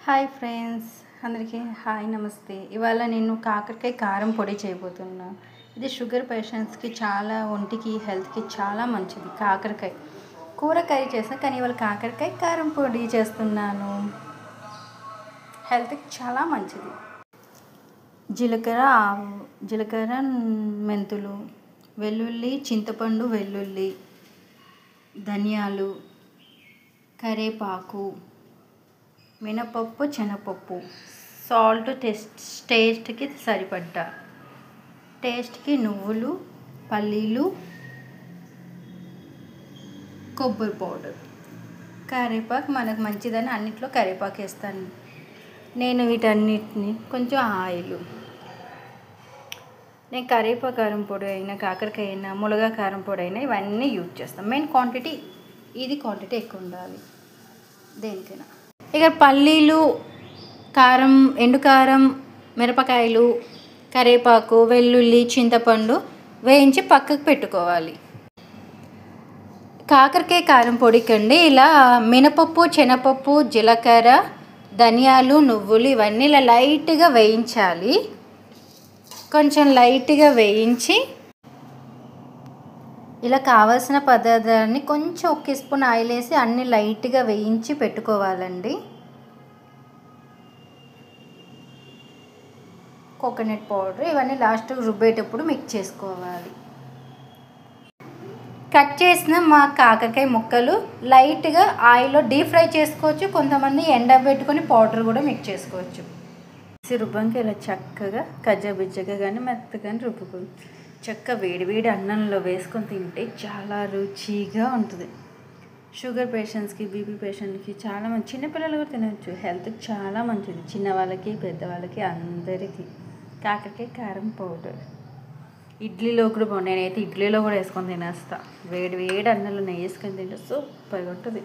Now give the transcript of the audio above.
Hi friends, అందరికీ hi నమస్తే. ఇవాళ నేను కాకరకాయ కారం పొడి చేయబోతున్నా. ఇది షుగర్ పేషెంట్స్కి చాలా ఒంటికి హెల్త్కి చాలా మంచిది. కాకరకాయ కూర కర్రీ చేస్తాను, కానీ ఇవాళ కాకరకాయ కారం పొడి చేస్తున్నాను. హెల్త్కి చాలా మంచిది. జీలకర్ర, మెంతులు, వెల్లుల్లి, చింతపండు, వెల్లుల్లి, ధనియాలు, కరివేపాకు, మినపప్పు, శనగపప్పు, సాల్ట్ టేస్ట్కి సరిపడ్డా, టేస్ట్కి నువ్వులు, పల్లీలు, కొబ్బరి పౌడర్, కరివేపాకు మనకు మంచిదని అన్నిట్లో కరివేపాకు వేస్తాను నేను. వీటన్నిటిని కొంచెం ఆయిల్. నేను కరివేపాకు కారం పొడి అయినా, కాకరకాయ అయినా, మునగా కారం పొడి అయినా ఇవన్నీ యూజ్ చేస్తాను. మెయిన్ క్వాంటిటీ ఎక్కువ ఉండాలి దేనికైనా. ఇక పల్లీలు, కారం, ఎండుకారం, మిరపకాయలు, కరివేపాకు, వెల్లుల్లి, చింతపండు వేయించి పక్కకు పెట్టుకోవాలి. కాకరకాయ కారం పొడికండి ఇలా మినపప్పు, శనగపప్పు, జీలకర్ర, ధనియాలు, నువ్వులు ఇవన్నీ ఇలా లైట్గా వేయించాలి. కొంచెం లైట్గా వేయించి ఇలా కావాల్సిన పదార్థాన్ని కొంచెం 1 స్పూన్ ఆయిల్ వేసి అన్నీ లైట్గా వేయించి పెట్టుకోవాలండి. కోకోనట్ పౌడర్ ఇవన్నీ లాస్ట్ రుబ్బేటప్పుడు మిక్స్ చేసుకోవాలి. కట్ చేసిన మా కాకరకాయ ముక్కలు లైట్గా ఆయిల్లో డీప్ ఫ్రై చేసుకోవచ్చు. కొంతమంది ఎండబెట్టుకొని పౌడర్ కూడా మిక్స్ చేసుకోవచ్చు. రుబ్బంకి ఇలా చక్కగా కజ్జాబిజ్జగా కానీ మెత్తగాని రుబ్బుకొని చక్కగా వేడి అన్నంలో వేసుకొని తింటే చాలా రుచిగా ఉంటుంది. షుగర్ పేషెంట్స్కి, బీపీ పేషెంట్కి చాలా మంచి, చిన్నపిల్లలు కూడా తినవచ్చు. హెల్త్కి చాలా మంచిది, చిన్నవాళ్ళకి పెద్దవాళ్ళకి అందరికీ. కాకరకాయ కారం పౌడర్ ఇడ్లీలో కూడా బాగుంది. నేనైతే ఇడ్లీలో కూడా వేసుకొని తినేస్తా. వేడి అన్నంలో నెయ్యి వేసుకొని తింటే సూపర్గా ఉంటుంది.